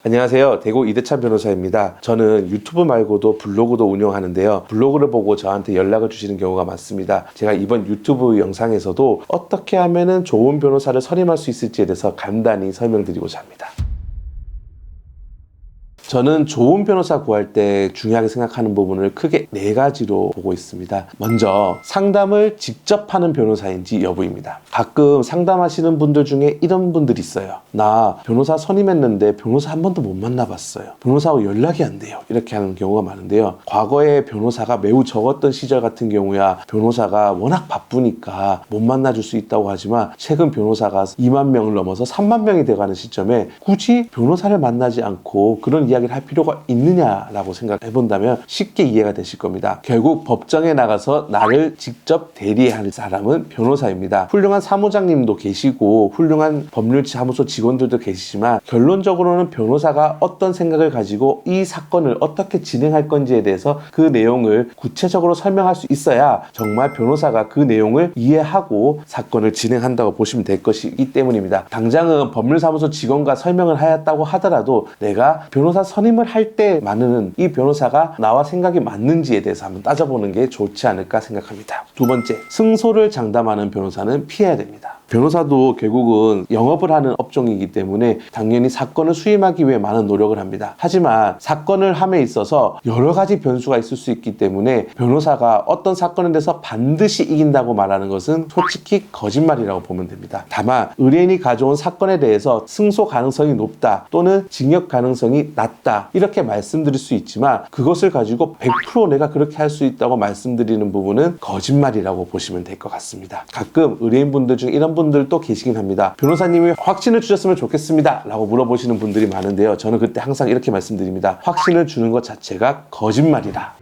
안녕하세요. 대구 이대찬 변호사입니다. 저는 유튜브 말고도 블로그도 운영하는데요. 블로그를 보고 저한테 연락을 주시는 경우가 많습니다. 제가 이번 유튜브 영상에서도 어떻게 하면 좋은 변호사를 선임할 수 있을지에 대해서 간단히 설명드리고자 합니다. 저는 좋은 변호사 구할 때 중요하게 생각하는 부분을 크게 4가지로 보고 있습니다. 먼저 상담을 직접 하는 변호사인지 여부입니다. 가끔 상담하시는 분들 중에 이런 분들이 있어요. 나 변호사 선임했는데 변호사 한 번도 못 만나봤어요. 변호사하고 연락이 안 돼요. 이렇게 하는 경우가 많은데요. 과거에 변호사가 매우 적었던 시절 같은 경우야 변호사가 워낙 바쁘니까 못 만나줄 수 있다고 하지만 최근 변호사가 2만 명을 넘어서 3만 명이 돼가는 시점에 굳이 변호사를 만나지 않고 그런 이야기를 할 필요가 있느냐라고 생각해 본다면 쉽게 이해가 되실 겁니다. 결국 법정에 나가서 나를 직접 대리할 사람은 변호사입니다. 훌륭한 사무장님도 계시고 훌륭한 법률사무소 직원들도 계시지만 결론적으로는 변호사가 어떤 생각을 가지고 이 사건을 어떻게 진행할 건지에 대해서 그 내용을 구체적으로 설명할 수 있어야 정말 변호사가 그 내용을 이해하고 사건을 진행한다고 보시면 될 것이기 때문입니다. 당장은 법률사무소 직원과 설명을 하였다고 하더라도 내가 변호사 선임을 할 때만은 이 변호사가 나와 생각이 맞는지에 대해서 한번 따져보는 게 좋지 않을까 생각합니다. 두 번째, 승소를 장담하는 변호사는 피해야 됩니다. 변호사도 결국은 영업을 하는 업종이기 때문에 당연히 사건을 수임하기 위해 많은 노력을 합니다. 하지만 사건을 함에 있어서 여러 가지 변수가 있을 수 있기 때문에 변호사가 어떤 사건에 대해서 반드시 이긴다고 말하는 것은 솔직히 거짓말이라고 보면 됩니다. 다만 의뢰인이 가져온 사건에 대해서 승소 가능성이 높다 또는 징역 가능성이 낮다 이렇게 말씀드릴 수 있지만 그것을 가지고 100% 내가 그렇게 할 수 있다고 말씀드리는 부분은 거짓말이라고 보시면 될 것 같습니다. 가끔 의뢰인분들 중에 이런 분들도 계시긴 합니다. 변호사님이 확신을 주셨으면 좋겠습니다 라고 물어보시는 분들이 많은데요. 저는 그때 항상 이렇게 말씀드립니다. 확신을 주는 것 자체가 거짓말이다.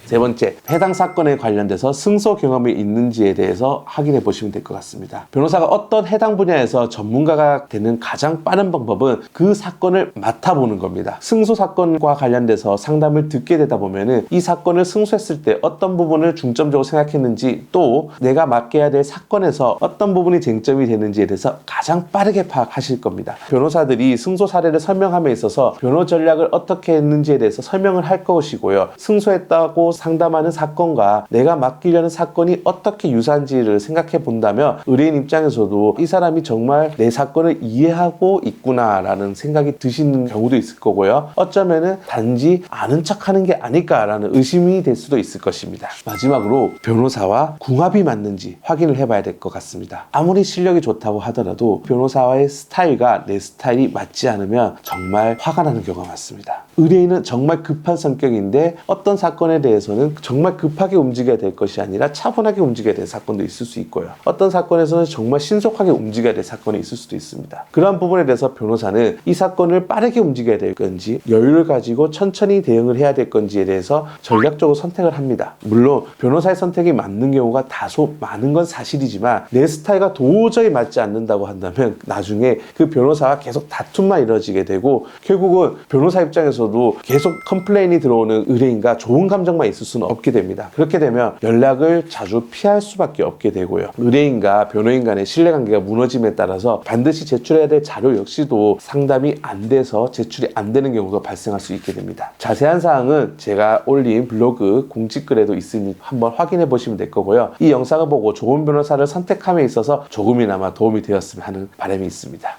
세 번째, 해당 사건에 관련돼서 승소 경험이 있는지에 대해서 확인해 보시면 될 것 같습니다. 변호사가 어떤 해당 분야에서 전문가가 되는 가장 빠른 방법은 그 사건을 맡아보는 겁니다. 승소 사건과 관련돼서 상담을 듣게 되다 보면은 이 사건을 승소했을 때 어떤 부분을 중점적으로 생각했는지 또 내가 맡겨야 될 사건에서 어떤 부분이 쟁점이 되는지에 대해서 가장 빠르게 파악하실 겁니다. 변호사들이 승소 사례를 설명함에 있어서 변호 전략을 어떻게 했는지에 대해서 설명을 할 것이고요. 승소했다고 상담하는 사건과 내가 맡기려는 사건이 어떻게 유사한지를 생각해 본다면 의뢰인 입장에서도 이 사람이 정말 내 사건을 이해하고 있구나라는 생각이 드시는 경우도 있을 거고요. 어쩌면은 단지 아는 척하는 게 아닐까라는 의심이 될 수도 있을 것입니다. 마지막으로 변호사와 궁합이 맞는지 확인을 해봐야 될 것 같습니다. 아무리 실력이 좋다고 하더라도 변호사와의 스타일과 내 스타일이 맞지 않으면 정말 화가 나는 경우가 많습니다. 의뢰인은 정말 급한 성격인데 어떤 사건에 대해서는 정말 급하게 움직여야 될 것이 아니라 차분하게 움직여야 될 사건도 있을 수 있고요. 어떤 사건에서는 정말 신속하게 움직여야 될 사건이 있을 수도 있습니다. 그러한 부분에 대해서 변호사는 이 사건을 빠르게 움직여야 될 건지 여유를 가지고 천천히 대응을 해야 될 건지에 대해서 전략적으로 선택을 합니다. 물론 변호사의 선택이 맞는 경우가 다소 많은 건 사실이지만 내 스타일과 도저히 맞지 않는다고 한다면 나중에 그 변호사와 계속 다툼만 이루어지게 되고 결국은 변호사 입장에서도 계속 컴플레인이 들어오는 의뢰인과 좋은 감정만 있을 수는 없게 됩니다. 그렇게 되면 연락을 자주 피할 수밖에 없게 되고요. 의뢰인과 변호인 간의 신뢰관계가 무너짐에 따라서 반드시 제출해야 될 자료 역시도 상담이 안 돼서 제출이 안 되는 경우가 발생할 수 있게 됩니다. 자세한 사항은 제가 올린 블로그 공지글에도 있으니 한번 확인해 보시면 될 거고요. 이 영상을 보고 좋은 변호사를 선택함에 있어서 조금이나마 도움이 되었으면 하는 바람이 있습니다.